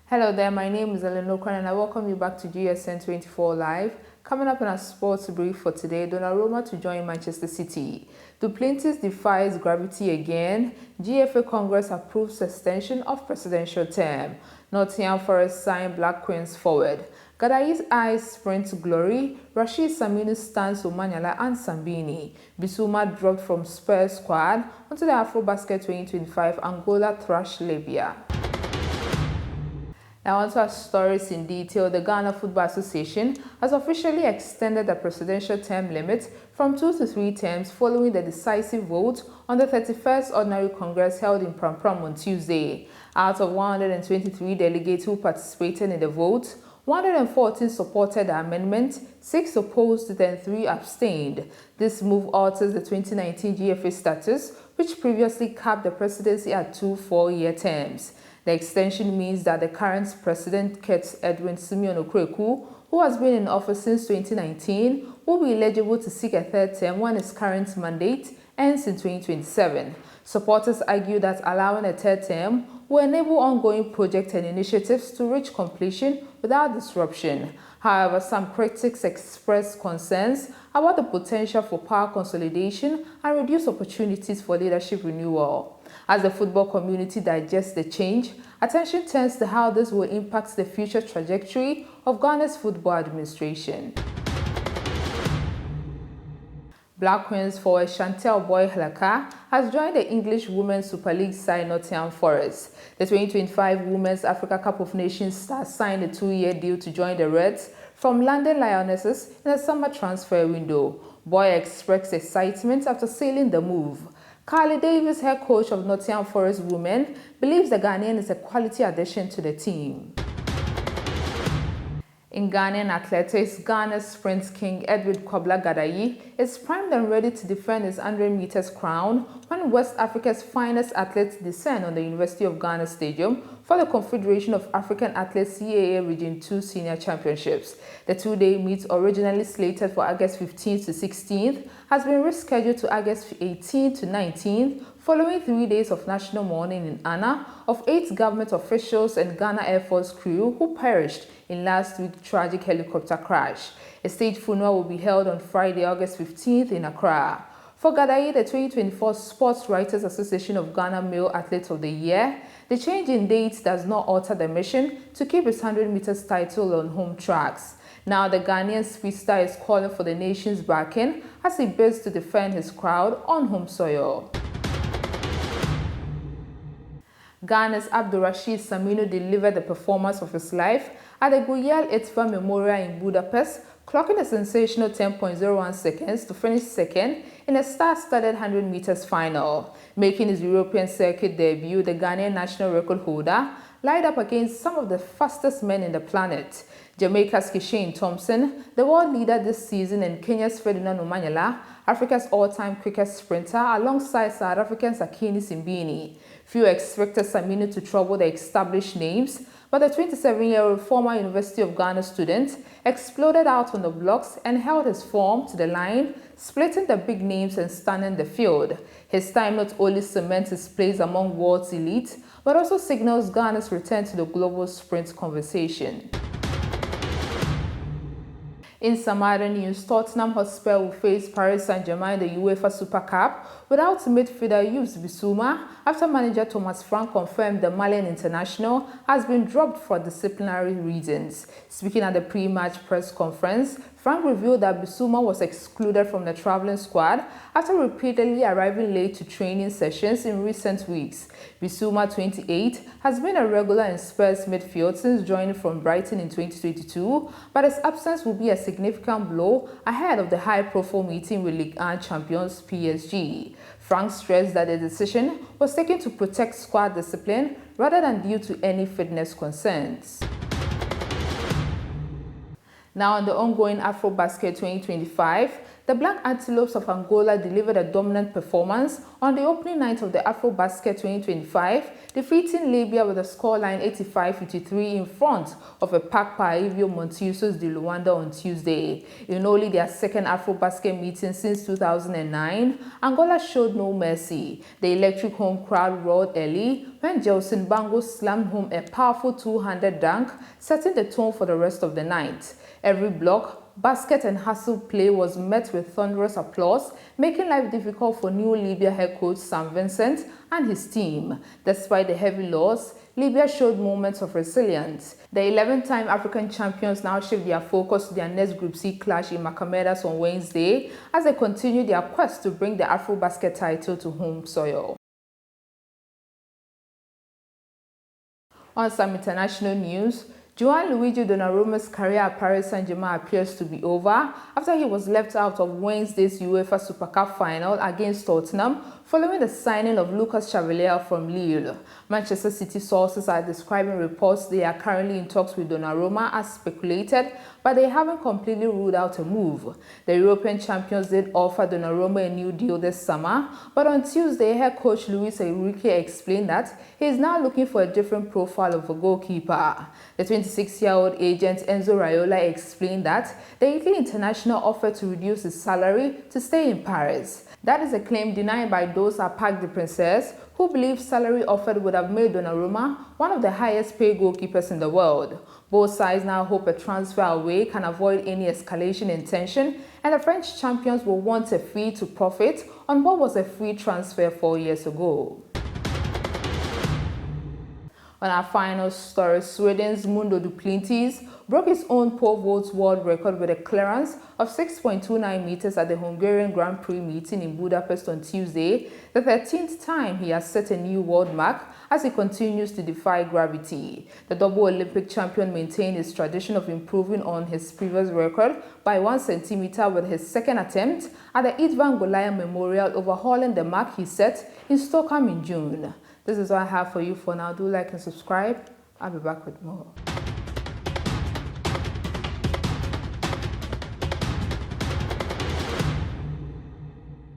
Hello there, my name is Elenokran and I welcome you back to GSN 24 Live. Coming up in our sports brief for today, Donnarumma to join Manchester City. Duplantis defies gravity again. GFA Congress approves extension of presidential term. Nottingham Forest signed Black Queens forward. Gadayi's eyes sprint glory. Rashid Saminu stands Omanyala and Sambini. Bissouma dropped from Spurs squad onto the AfroBasket 2025. Angola thrashed Libya. Now onto our stories in detail. The Ghana Football Association has officially extended the presidential term limit from 2 to 3 terms following the decisive vote on the 31st Ordinary Congress held in Prampram on Tuesday. Out of 123 delegates who participated in the vote, 114 supported the amendment, 6 opposed and 3 abstained. This move alters the 2019 GFA status, which previously capped the presidency at 2 4-year terms. The extension means that the current president, Kurt Edwin Simeon Okreku, who has been in office since 2019, will be eligible to seek a third term when his current mandate ends in 2027. Supporters argue that allowing a third term will enable ongoing projects and initiatives to reach completion without disruption. However, some critics express concerns about the potential for power consolidation and reduced opportunities for leadership renewal. As the football community digests the change, attention turns to how this will impact the future trajectory of Ghana's football administration. Black Queens forward Chantel Boy-Hlaka has joined the English Women's Super League side Nottingham Forest. The 2025 Women's Africa Cup of Nations stars signed a 2-year deal to join the Reds from London Lionesses in the summer transfer window. Boy expressed excitement after sealing the move. Carly Davis, head coach of Nottingham Forest Women, believes the Ghanaian is a quality addition to the team. In Ghanaian athletics, Ghana's sprint king Edward Kobla Gadayi is primed and ready to defend his 100 meters crown when West Africa's finest athletes descend on the University of Ghana Stadium for the Confederation of African Athletes CAA Region 2 Senior Championships. The 2-day meet, originally slated for August 15th to 16th, has been rescheduled to August 18th to 19th following 3 days of national mourning in honor of 8 government officials and Ghana Air Force crew who perished in last week's tragic helicopter crash. A state funeral will be held on Friday, August 15th in Accra. For Gadayi, the 2024 Sports Writers Association of Ghana Male Athlete of the Year, the change in dates does not alter the mission to keep his 100 meters title on home tracks. Now the Ghanaian speedster is calling for the nation's backing as he bids to defend his crowd on home soil. Ghana's Abdulrashid Saminu delivered the performance of his life at the Guyal Etfa Memorial in Budapest, clocking a sensational 10.01 seconds to finish second in a star-studded 100 meters final. Making his European circuit debut, the Ghanaian national record holder lined up against some of the fastest men in the planet. Jamaica's Kishane Thompson, the world leader this season, and Kenya's Ferdinand Omanyala, Africa's all-time quickest sprinter, alongside South African's Akini Simbini. Few expected Saminu to trouble the established names, but the 27-year-old former University of Ghana student exploded out on the blocks and held his form to the line, splitting the big names and stunning the field. His time not only cements his place among world's elite, but also signals Ghana's return to the global sprint conversation. In some other news, Tottenham Hotspur will face Paris Saint-Germain in the UEFA Super Cup without midfielder Yves Bissouma after manager Thomas Frank confirmed the Malian international has been dropped for disciplinary reasons. Speaking at the pre-match press conference, Frank revealed that Bissouma was excluded from the traveling squad after repeatedly arriving late to training sessions in recent weeks. Bissouma, 28, has been a regular in Spurs midfield since joining from Brighton in 2022, but his absence will be a significant blow ahead of the high-profile meeting with Ligue 1 champions PSG. Frank stressed that the decision was taken to protect squad discipline rather than due to any fitness concerns. Now, in the ongoing AfroBasket 2025, The Black Antelopes of Angola delivered a dominant performance on the opening night of the AfroBasket 2025, defeating Libya with a scoreline 85-53 in front of a packed Paivio Montiusos de Luanda on Tuesday. In only their second AfroBasket meeting since 2009, Angola showed no mercy. The electric home crowd roared early when Gelson Bango slammed home a powerful two-handed dunk, setting the tone for the rest of the night. Every block, basket and hustle play was met with thunderous applause, making life difficult for new Libya head coach Sam Vincent and his team. Despite the heavy loss, Libya showed moments of resilience. The 11-time African champions now shift their focus to their next Group C clash in Macamedas on Wednesday as they continue their quest to bring the AfroBasket title to home soil. On some international news, Gianluigi Donnarumma's career at Paris Saint-Germain appears to be over after he was left out of Wednesday's UEFA Super Cup final against Tottenham following the signing of Lucas Chevalier from Lille. Manchester City sources are describing reports they are currently in talks with Donnarumma as speculated, but they haven't completely ruled out a move. The European champions did offer Donnarumma a new deal this summer, but on Tuesday, head coach Luis Enrique explained that he is now looking for a different profile of a goalkeeper. The 26-year-old agent Enzo Raiola explained that the Italy international offered to reduce his salary to stay in Paris. That is a claim denied by those at Parc des Princes, who believe salary offered would have made Donnarumma one of the highest paid goalkeepers in the world. Both sides now hope a transfer away can avoid any escalation in tension, and the French champions will want a fee to profit on what was a free transfer 4 years ago. On our final story, Sweden's Mundo Duplantis broke his own pole vault world record with a clearance of 6.29 meters at the Hungarian Grand Prix meeting in Budapest on Tuesday, the 13th time he has set a new world mark as he continues to defy gravity. The double Olympic champion maintained his tradition of improving on his previous record by 1 centimeter with his second attempt at the Istvan Golayan Memorial, overhauling the mark he set in Stockholm in June. This is all I have for you for now. Do like and subscribe. I'll be back with more.